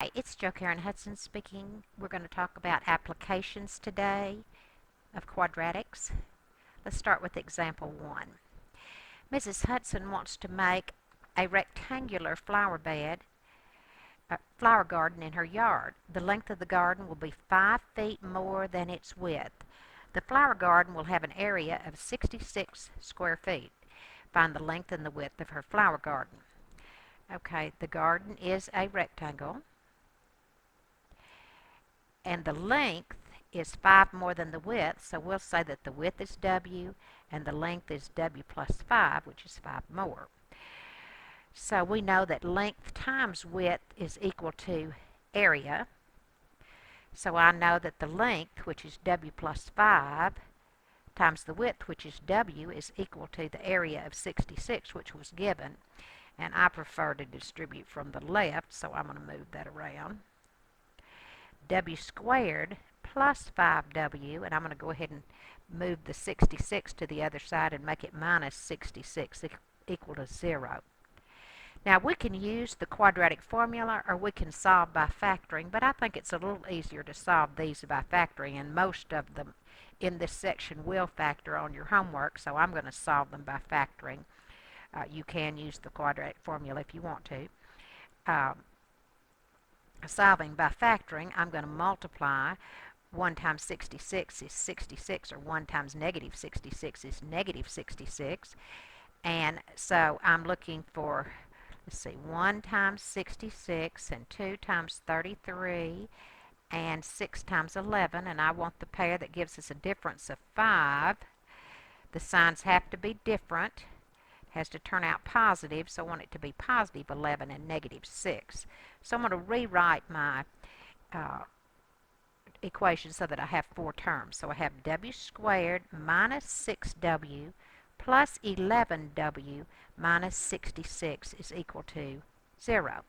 Hi, it's Jo Karen Hudson speaking. We're going to talk about applications today of quadratics. Let's start with example 1. Mrs. Hudson wants to make a rectangular flower garden in her yard. The length of the garden will be 5 feet more than its width. The flower garden will have an area of 66 square feet. Find the length and the width of her flower garden. Okay, the garden is a rectangle, and the length is 5 more than the width, so we'll say that the width is W and the length is W plus 5, which is 5 more. So we know that length times width is equal to area. So I know that the length, which is W plus 5, times the width, which is W, is equal to the area of 66, which was given. And I prefer to distribute from the left, so I'm going to move that around. W squared plus 5W, and I'm going to go ahead and move the 66 to the other side and make it minus 66 equal to 0. Now we can use the quadratic formula or we can solve by factoring, but I think it's a little easier to solve these by factoring, and most of them in this section will factor on your homework, so I'm going to solve them by factoring. You can use the quadratic formula if you want to. Solving by factoring, I'm going to multiply 1 times 66 is 66, or 1 times negative 66 is negative 66. And so I'm looking for, let's see, 1 times 66 and 2 times 33 and 6 times 11, and I want the pair that gives us a difference of 5. The signs have to be different. Has to turn out positive, so I want it to be positive 11 and negative 6. So I'm going to rewrite my equation so that I have 4 terms. So I have W squared minus 6W plus 11W minus 66 is equal to 0.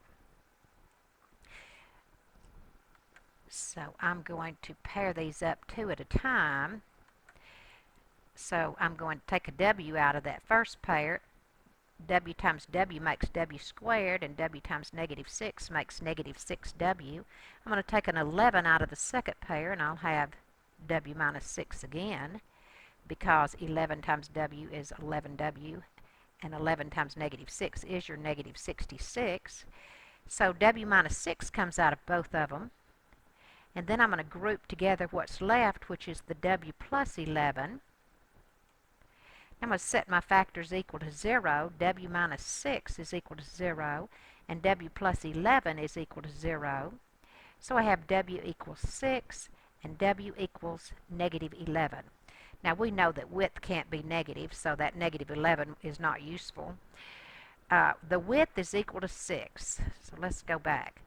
So I'm going to pair these up 2 at a time. So I'm going to take a W out of that first pair. W times W makes W squared, and W times negative 6 makes negative 6W. I'm going to take an 11 out of the second pair, and I'll have W minus 6 again, because 11 times W is 11W, and 11 times negative 6 is your negative 66. So W minus 6 comes out of both of them. And then I'm going to group together what's left, which is the W plus 11. I'm going to set my factors equal to 0. W minus 6 is equal to 0, and W plus 11 is equal to 0. So I have W equals 6, and W equals negative 11. Now we know that width can't be negative, so that negative 11 is not useful. The width is equal to 6, so let's go back.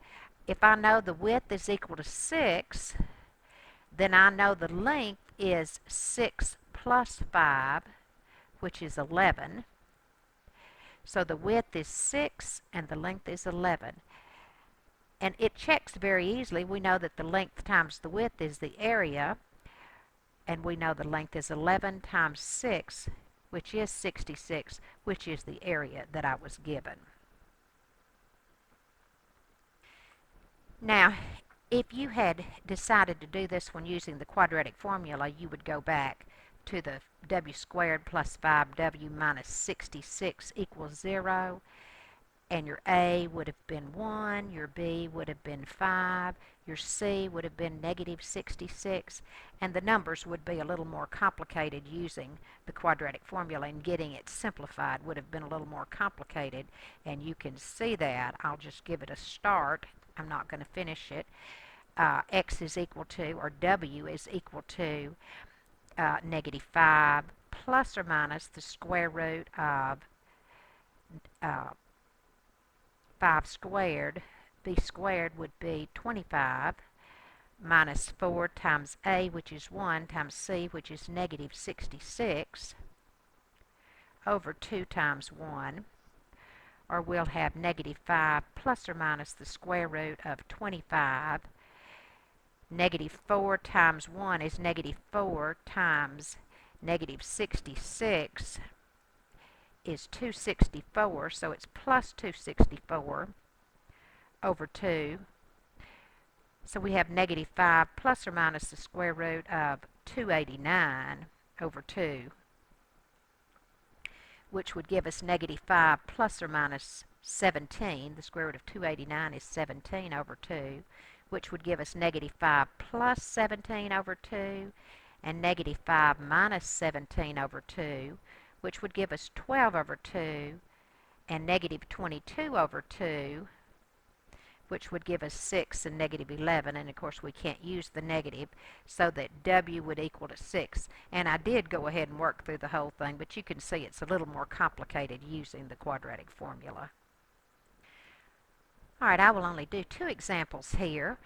If I know the width is equal to 6, then I know the length is 6 plus 5, which is 11. So the width is 6 and the length is 11. And it checks very easily. We know that the length times the width is the area, and we know the length is 11 times 6, which is 66, which is the area that I was given. Now, if you had decided to do this one using the quadratic formula, you would go back to the W squared plus 5W minus 66 equals 0, and your A would have been 1, your B would have been 5, your C would have been negative 66, and the numbers would be a little more complicated using the quadratic formula, and getting it simplified would have been a little more complicated, and you can see that. I'll just give it a start. I'm not going to finish it. X is equal to, or W is equal to, negative 5 plus or minus the square root of 5 squared. B squared would be 25 minus 4 times A, which is 1, times C, which is negative 66, over 2 times 1. Or we'll have negative 5 plus or minus the square root of 25. Negative 4 times 1 is negative 4 times negative 66 is 264, so it's plus 264 over 2. So we have negative 5 plus or minus the square root of 289 over 2, which would give us negative 5 plus or minus 17. The square root of 289 is 17 over 2, which would give us negative 5 plus 17 over 2, and negative 5 minus 17 over 2, which would give us 12 over 2, and negative 22 over 2, which would give us 6 and negative 11, and of course we can't use the negative, so that W would equal to 6. And I did go ahead and work through the whole thing, but you can see it's a little more complicated using the quadratic formula. Alright, I will only do 2 examples here.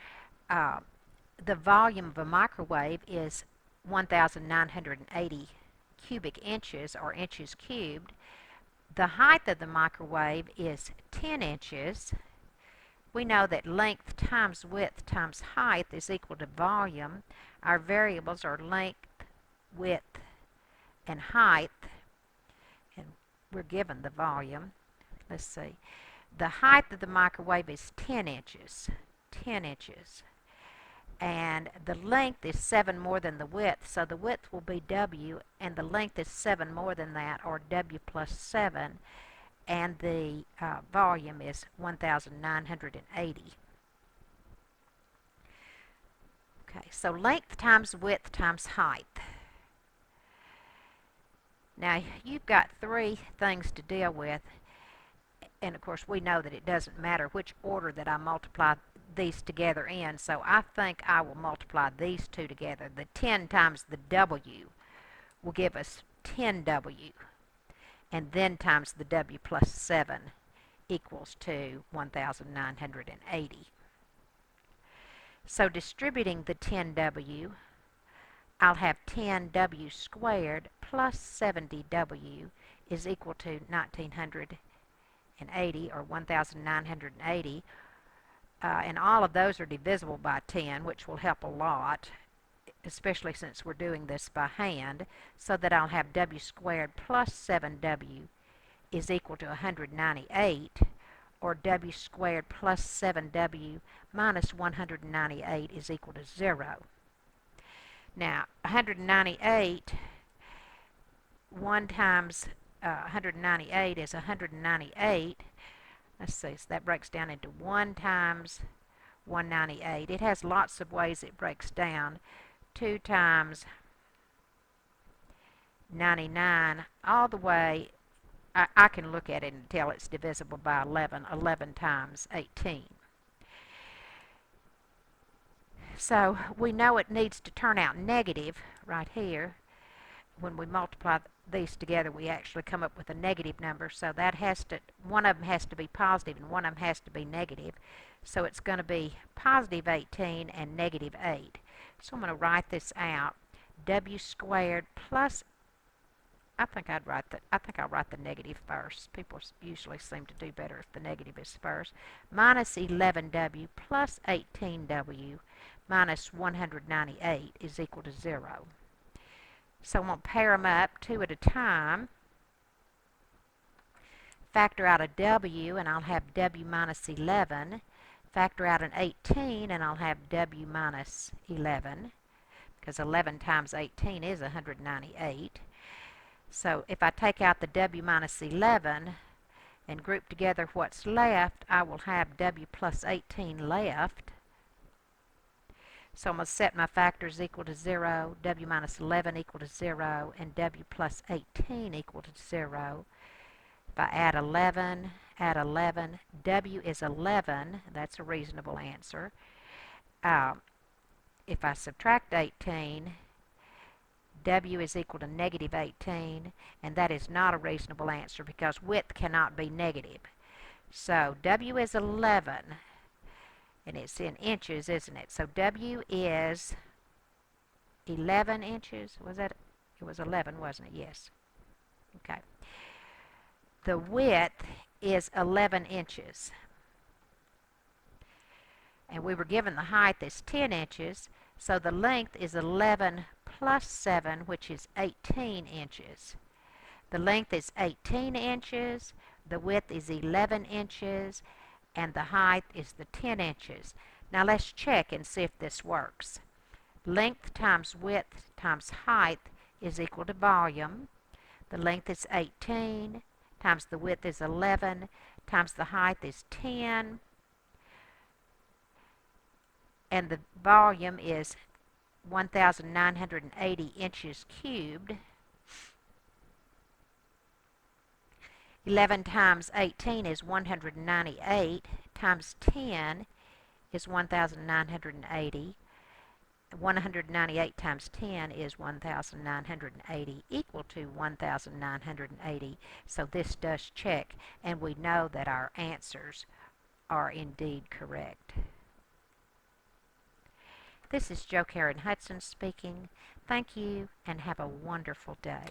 The volume of a microwave is 1,980 cubic inches, or inches cubed. The height of the microwave is 10 inches. We know that length times width times height is equal to volume. Our variables are length, width, and height, and we're given the volume. Let's see. The height of the microwave is 10 inches. 10 inches. And the length is 7 more than the width, so the width will be W, and the length is 7 more than that, or W plus 7. And the volume is 1,980. Okay, so length times width times height. Now, you've got 3 things to deal with, and of course we know that it doesn't matter which order that I multiply these together in, so I think I will multiply these 2 together. The 10 times the W will give us 10W. And then times the W plus 7 equals to 1,980. So distributing the 10W, I'll have 10W squared plus 70W is equal to 1,980, or 1,980. And all of those are divisible by 10, which will help a lot, especially since we're doing this by hand, so that I'll have W squared plus 7W is equal to 198, or W squared plus 7W minus 198 is equal to 0. Now, 198, 1 times 198 is 198. Let's see, so that breaks down into 1 times 198. It has lots of ways it breaks down. 2 times 99, all the way, I can look at it and tell it's divisible by 11, 11 times 18. So we know it needs to turn out negative right here. When we multiply these together, we actually come up with a negative number, so that has to, one of them has to be positive and one of them has to be negative. So it's going to be positive 18 and negative 8. So I'm going to write this out. W squared plus, I think I'll write the negative first. People usually seem to do better if the negative is first. Minus 11W plus 18W minus 198 is equal to 0. So I'm going to pair them up 2 at a time. Factor out a W, and I'll have W minus 11. Factor out an 18, and I'll have W minus 11, because 11 times 18 is 198. So if I take out the W minus 11 and group together what's left, I will have W plus 18 left. So I'm going to set my factors equal to 0, W minus 11 equal to 0, and W plus 18 equal to 0. If I add 11, W is 11. That's a reasonable answer. If I subtract 18, W is equal to negative 18, and that is not a reasonable answer because width cannot be negative. So W is 11, and it's in inches, isn't it? So W is 11 inches. Was that? It was 11, wasn't it? Yes. Okay. The width is 11 inches. And we were given the height as 10 inches, so the length is 11 plus 7, which is 18 inches. The length is 18 inches, the width is 11 inches, and the height is the 10 inches. Now let's check and see if this works. Length times width times height is equal to volume. The length is 18 times the width is 11 times the height is 10. And the volume is 1,980 inches cubed. 11 times 18 is 198 times 10 is 1,980. 198 times 10 is 1,980 equal to 1,980. So this does check, and we know that our answers are indeed correct. This is Jo Karen Hudson speaking. Thank you and have a wonderful day.